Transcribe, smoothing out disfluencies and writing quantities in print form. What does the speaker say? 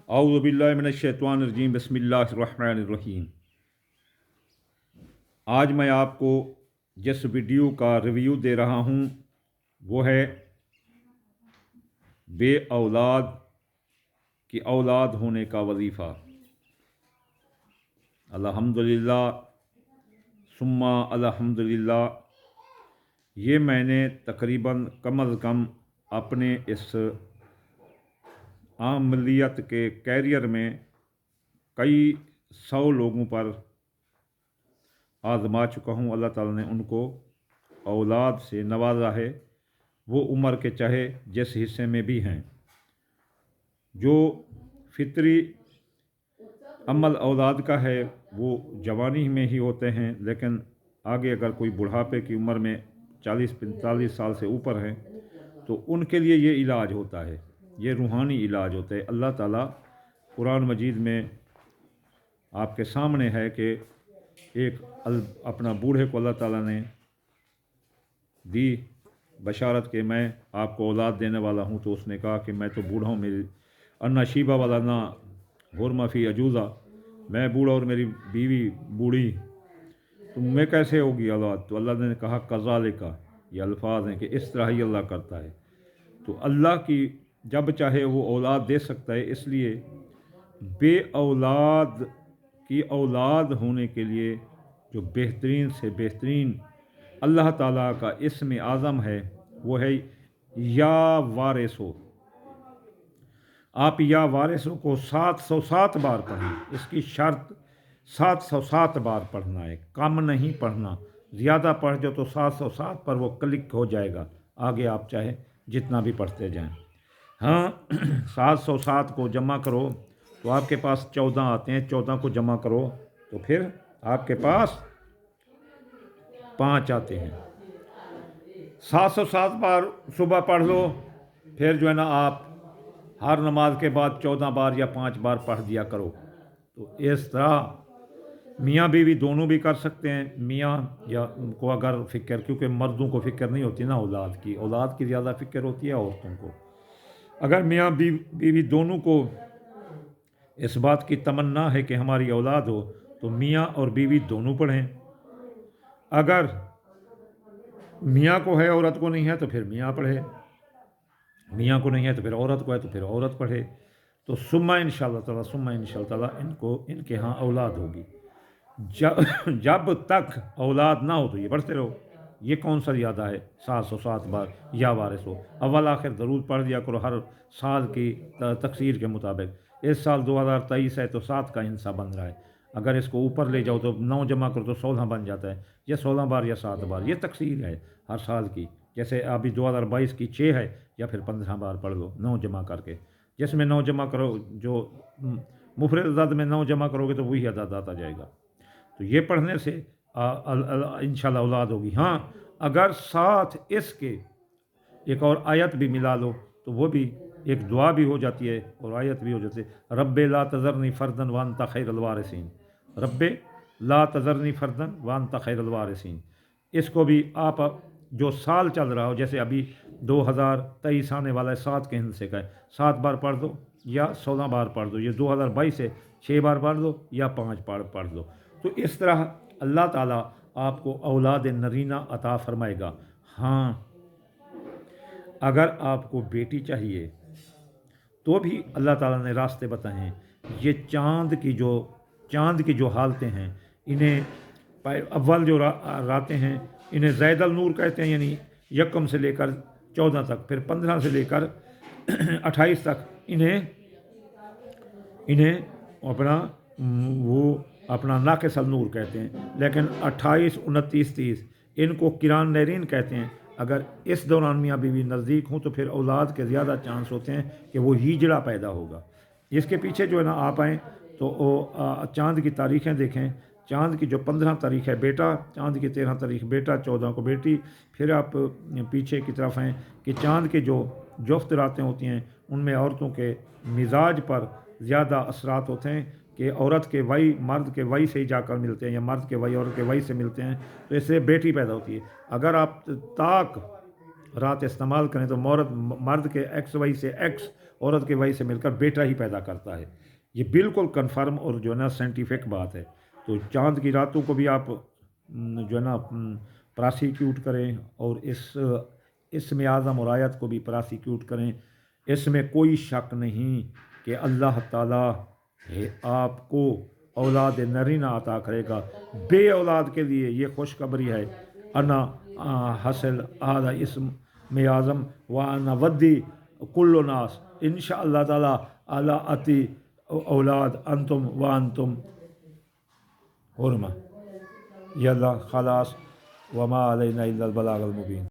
औज़ु बिल्लाहि मिनश्शैतानिर्रजीम बिस्मिल्लाहिर्रहमानिर्रहीम। आज मैं आपको जिस वीडियो का रिव्यू दे रहा हूँ वो है बे औलाद की औलाद होने का वजीफ़ा। अल्हम्दुलिल्लाह सुम्मा अल्हम्दुलिल्लाह। ये मैंने तकरीबन कम अज़ कम अपने इस आमलियत के कैरियर में कई 100 लोगों पर आज़मा चुका हूँ। अल्लाह ताला ने उनको औलाद से नवाजा है, वो उम्र के चाहे जिस हिस्से में भी हैं। जो फितरी अमल औलाद का है वो जवानी में ही होते हैं, लेकिन आगे अगर कोई बुढ़ापे की उम्र में 40-45 साल से ऊपर हैं तो उनके लिए ये इलाज होता है, ये रूहानी इलाज होता है। अल्लाह ताला कुरान मजीद में आपके सामने है कि एक अपना बूढ़े को अल्लाह ताला ने दी बशारत कि मैं आपको औलाद देने वाला हूँ, तो उसने कहा कि मैं तो बूढ़ा हूँ, मेरी अन्ना शीबा वाला ना हुरमा फी अजूज़ा, मैं बूढ़ा और मेरी बीवी बूढ़ी, तो मैं कैसे होगी औलाद? तो अल्लाह ने कहा कज़ालिका, ये अल्फाज हैं कि इस तरह ही अल्लाह करता है। तो अल्लाह की जब चाहे वो औलाद दे सकता है, इसलिए बे औलाद की औलाद होने के लिए जो बेहतरीन से बेहतरीन अल्लाह ताला का इस्म आज़म है वो है या वारिसो। आप या वारिसो को 707 बार पढ़ें। इसकी शर्त 707 बार पढ़ना है, कम नहीं पढ़ना। ज़्यादा पढ़ जाओ तो 707 पर वो क्लिक हो जाएगा, आगे आप चाहे जितना भी पढ़ते जाएं। हाँ 707 को जमा करो तो आपके पास 14 आते हैं, 14 को जमा करो तो फिर आपके पास 5 आते हैं। 707 बार सुबह पढ़ लो, फिर जो है ना आप हर नमाज के बाद 14 बार या 5 बार पढ़ दिया करो। तो इस तरह मियाँ बीवी दोनों भी कर सकते हैं। मियाँ या को अगर फ़िक्र, क्योंकि मर्दों को फ़िक्र नहीं होती ना औलाद की ज़्यादा फ़िक्र होती है औरतों को। अगर मियाँ बीवी दोनों को इस बात की तमन्ना है कि हमारी औलाद हो तो मियाँ और बीवी दोनों पढ़ें। अगर मियाँ को है औरत को नहीं है तो फिर मियाँ पढ़े, मियाँ को नहीं है तो फिर औरत को है तो फिर औरत पढ़े। तो सुम्मा इंशाअल्लाह ताला इनको इनके यहाँ औलाद होगी। जब तक औलाद ना हो तो ये पढ़ते रहो। ये कौन सा ज़्यादा है 707 बार या वारिस हो। अव्वल आखिर ज़रूर पढ़ दिया करो हर साल की तकसीर के मुताबिक। इस साल 2023 है तो 7 का हिस्सा बन रहा है, अगर इसको ऊपर ले जाओ तो 9 जमा करो तो 16 बन जाता है। ये 16 बार या 7 बार ये तकसीर है हर साल की। जैसे अभी 2022 की 6 है, या फिर 15 बार पढ़ लो 9 जमा करके। जिसमें 9 जमा करो, जो मुफरद अदाद में 9 जमा करोगे तो वही अदाद आता जाएगा। तो ये पढ़ने से इंशाल्लाह औलाद होगी। हाँ, अगर साथ इसके एक और आयत भी मिला लो तो वो भी एक दुआ भी हो जाती है और आयत भी हो जाती है। रब्बे ला तज़रनी फ़र्दन व अंता खैरुल वारिसीन, रब्बे ला तज़रनी फ़र्दन व अंता खैरुल वारिसीन। इसको भी आप जो साल चल रहा हो, जैसे अभी 2023 आने वाला है, 7 के हिस्से का है, 7 बार पढ़ दो या 16 बार पढ़ दो। ये 2022 है, 6 बार पढ़ दो या 5 बार पढ़ दो। तो इस तरह अल्लाह ताला आपको औलाद नरीना अता फरमाएगा। हाँ, अगर आपको बेटी चाहिए तो भी अल्लाह ताला ने रास्ते बताए हैं। ये चाँद की जो हालतें हैं, इन्हें अव्वल जो रातें हैं इन्हें ज़ैदल नूर कहते हैं, यानी यकम से लेकर 14 तक, फिर 15 से लेकर 28 तक इन्हें अपना नाक़िसल नूर कहते हैं। लेकिन 28, 29, 30 इनको किरान नरीन कहते हैं। अगर इस दौरान मियाँ बीवी नज़दीक हों तो फिर औलाद के ज़्यादा चांस होते हैं कि वो हीजड़ा पैदा होगा। इसके पीछे जो है ना आप आएँ तो चाँद की तारीखें देखें। चाँद की जो 15 तारीख है बेटा, चाँद की 13 तारीख बेटा, 14 को बेटी। फिर आप पीछे की तरफ हैं कि चाँद के जो जुफ्त रातें होती हैं उनमें औरतों के मिजाज पर ज़्यादा असरात होते हैं कि औरत के वही मर्द के वही से ही जाकर मिलते हैं, या मर्द के वही औरत के वही से मिलते हैं, तो इससे बेटी पैदा होती है। अगर आप ताक रात इस्तेमाल करें तो मर्द के एक्स वही से एक्स عورت کے بھائی سے مل کر بیٹا ہی پیدا کرتا ہے. یہ بالکل کنفرم اور جو ہے نا سائنٹیفک بات ہے. تو چاند کی راتوں کو بھی آپ جو ہے نا پراسیکیوٹ کریں اور اسم اعظم اور آیت کو بھی پراسیکیوٹ کریں. اس میں کوئی شک نہیں کہ اللہ تعالیٰ آپ کو اولاد نرینہ عطا کرے گا. بے اولاد کے لیے یہ خوشخبری ہے. انا حاصل اعلیٰ اسم اعظم و انا ودی کل ناس ان شاء اللہ تعالیٰ اعلیٰ عطی اولاد انتم و انتم حرمہ. یہ اللہ خلاص وما علینا الا البلاغ المبین.